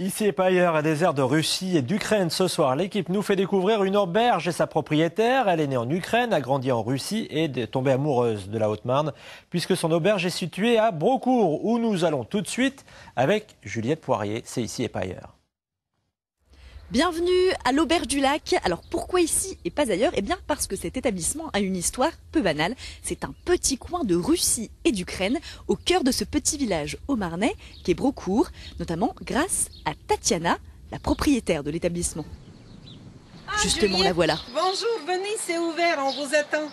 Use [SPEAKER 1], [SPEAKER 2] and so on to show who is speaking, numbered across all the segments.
[SPEAKER 1] Ici et pas ailleurs, à des airs de Russie et d'Ukraine ce soir, l'équipe nous fait découvrir une auberge et sa propriétaire. Elle est née en Ukraine, a grandi en Russie et est tombée amoureuse de la Haute-Marne, puisque son auberge est située à Braucourt, où nous allons tout de suite avec Juliette Poirier. C'est ici et pas ailleurs.
[SPEAKER 2] Bienvenue à l'Auberge du Lac. Alors pourquoi ici et pas ailleurs? Eh bien parce que cet établissement a une histoire peu banale. C'est un petit coin de Russie et d'Ukraine au cœur de ce petit village haut-marnais qui est Braucourt, notamment grâce à Tatiana, la propriétaire de l'établissement. Justement,
[SPEAKER 3] Juliette,
[SPEAKER 2] la voilà.
[SPEAKER 3] Bonjour, venez, c'est ouvert, on vous attend.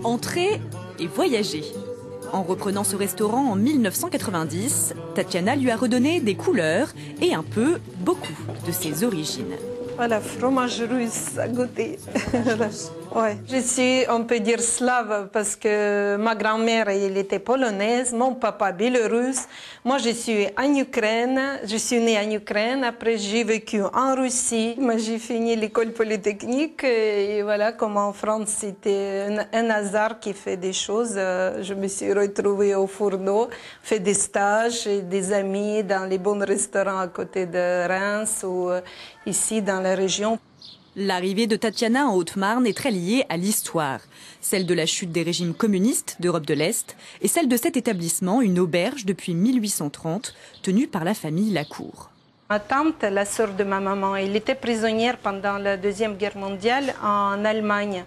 [SPEAKER 2] Entrez et voyager. En reprenant ce restaurant en 1990, Tatiana lui a redonné des couleurs et un peu, beaucoup de ses origines.
[SPEAKER 3] Voilà, fromage russe à goûter. Ouais. Je suis, on peut dire, slave parce que ma grand-mère, elle était polonaise, mon papa biélorusse. Moi, je suis en Ukraine. Je suis née en Ukraine. Après, j'ai vécu en Russie. Moi, j'ai fini l'école polytechnique. Et voilà, comme en France, c'était un hasard qui fait des choses. Je me suis retrouvée au fourneau, fait des stages et des amis dans les bons restaurants à côté de Reims ou ici dans la région.
[SPEAKER 2] L'arrivée de Tatiana en Haute-Marne est très liée à l'histoire, celle de la chute des régimes communistes d'Europe de l'Est et celle de cet établissement, une auberge depuis 1830, tenue par la famille Lacour.
[SPEAKER 3] Ma tante, la sœur de ma maman, elle était prisonnière pendant la Deuxième Guerre mondiale en Allemagne.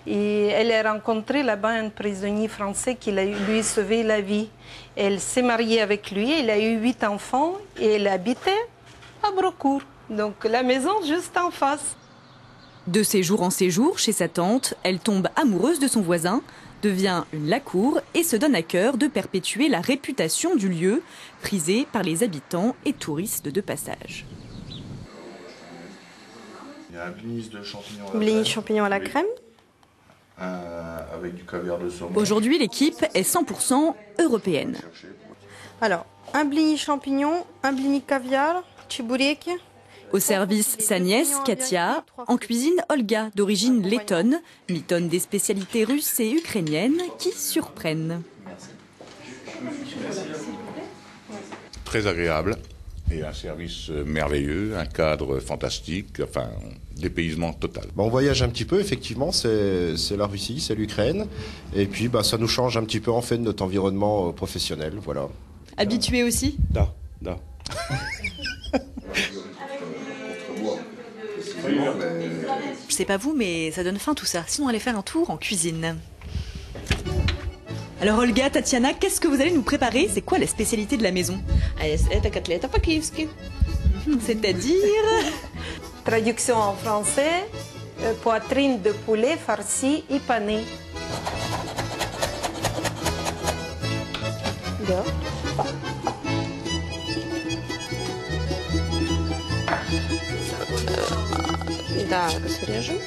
[SPEAKER 3] Et elle a rencontré là-bas un prisonnier français qui lui a sauvé la vie. Elle s'est mariée avec lui, elle a eu 8 enfants et elle habitait à Braucourt, donc la maison juste en face.
[SPEAKER 2] De séjour en séjour, chez sa tante, elle tombe amoureuse de son voisin, devient une Lacour et se donne à cœur de perpétuer la réputation du lieu, prisé par les habitants et touristes de passage.
[SPEAKER 4] Il y a un blinis de champignons à la
[SPEAKER 5] Blinis
[SPEAKER 4] crème.
[SPEAKER 5] champignons à la crème.
[SPEAKER 4] Avec du caviar de saumon.
[SPEAKER 2] Aujourd'hui, l'équipe est 100% européenne.
[SPEAKER 5] Alors, un blini champignon, un blini caviar, tchibourek.
[SPEAKER 2] Au service, sa nièce, Katia. En cuisine, Olga, d'origine lettonne, mitonne des spécialités russes et ukrainiennes qui surprennent.
[SPEAKER 4] Très agréable. Et un service merveilleux, un cadre fantastique, enfin, dépaysement total.
[SPEAKER 6] On voyage un petit peu, effectivement, c'est la Russie, c'est l'Ukraine. Et puis, ça nous change un petit peu, en fait, de notre environnement professionnel, voilà.
[SPEAKER 2] Habitué aussi?
[SPEAKER 6] Da.
[SPEAKER 2] Je sais pas vous, mais ça donne faim tout ça. Sinon, allez faire un tour en cuisine. Alors Olga, Tatiana, qu'est-ce que vous allez nous préparer? C'est quoi la spécialité de la maison?
[SPEAKER 3] Это котлета по-киевски.
[SPEAKER 2] C'est-à-dire?
[SPEAKER 3] Traduction en français, poitrine de poulet farcie et panée.
[SPEAKER 5] Да. Да, разрежем.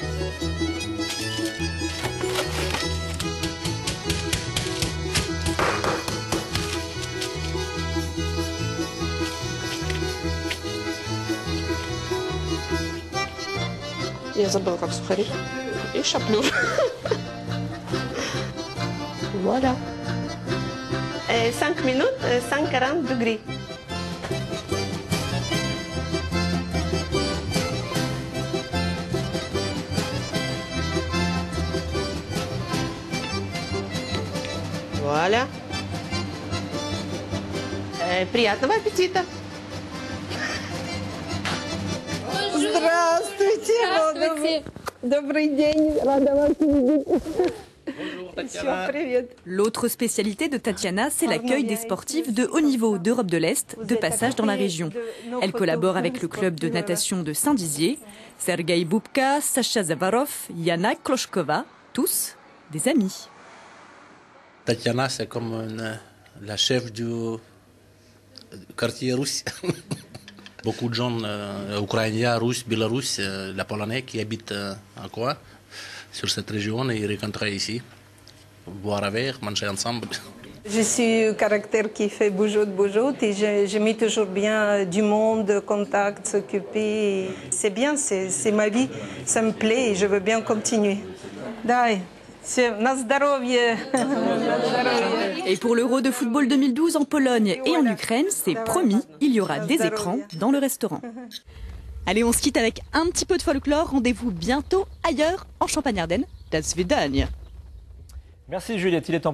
[SPEAKER 5] Я забыла, как сухари. И шаплю. Voilà.
[SPEAKER 3] 5 minutes, 140 degrés. Voilà. Приятного аппетита. Здравствуйте.
[SPEAKER 5] Здравствуйте.
[SPEAKER 3] Добрый день. Рада вас видеть. Всё, привет.
[SPEAKER 2] L'autre spécialité de Tatiana, c'est l'accueil des sportifs de haut niveau d'Europe de l'Est, de passage dans la région. Elle collabore avec le club de natation de Saint-Dizier, Sergei Boubka, Sacha Zavarov, Yana Kloshkova, tous des amis.
[SPEAKER 7] Tatiana, c'est comme la chef du quartier russe. Beaucoup de gens ukrainiens, russes, biélorusses, la Polonais qui habitent à quoi sur cette région et ils rencontrent ici, boire avec, manger ensemble.
[SPEAKER 3] Je suis un caractère qui fait bougeotte et je mets toujours bien du monde, contact, s'occuper. C'est bien, c'est ma vie, ça me plaît et je veux bien continuer. Dai, Na zdrowie.
[SPEAKER 2] Et pour l'Euro de football 2012 en Pologne et en Ukraine, c'est promis, il y aura des écrans dans le restaurant. Allez, on se quitte avec un petit peu de folklore. Rendez-vous bientôt ailleurs en Champagne-Ardenne. Das Vidania.
[SPEAKER 1] Merci Juliette, il est temps.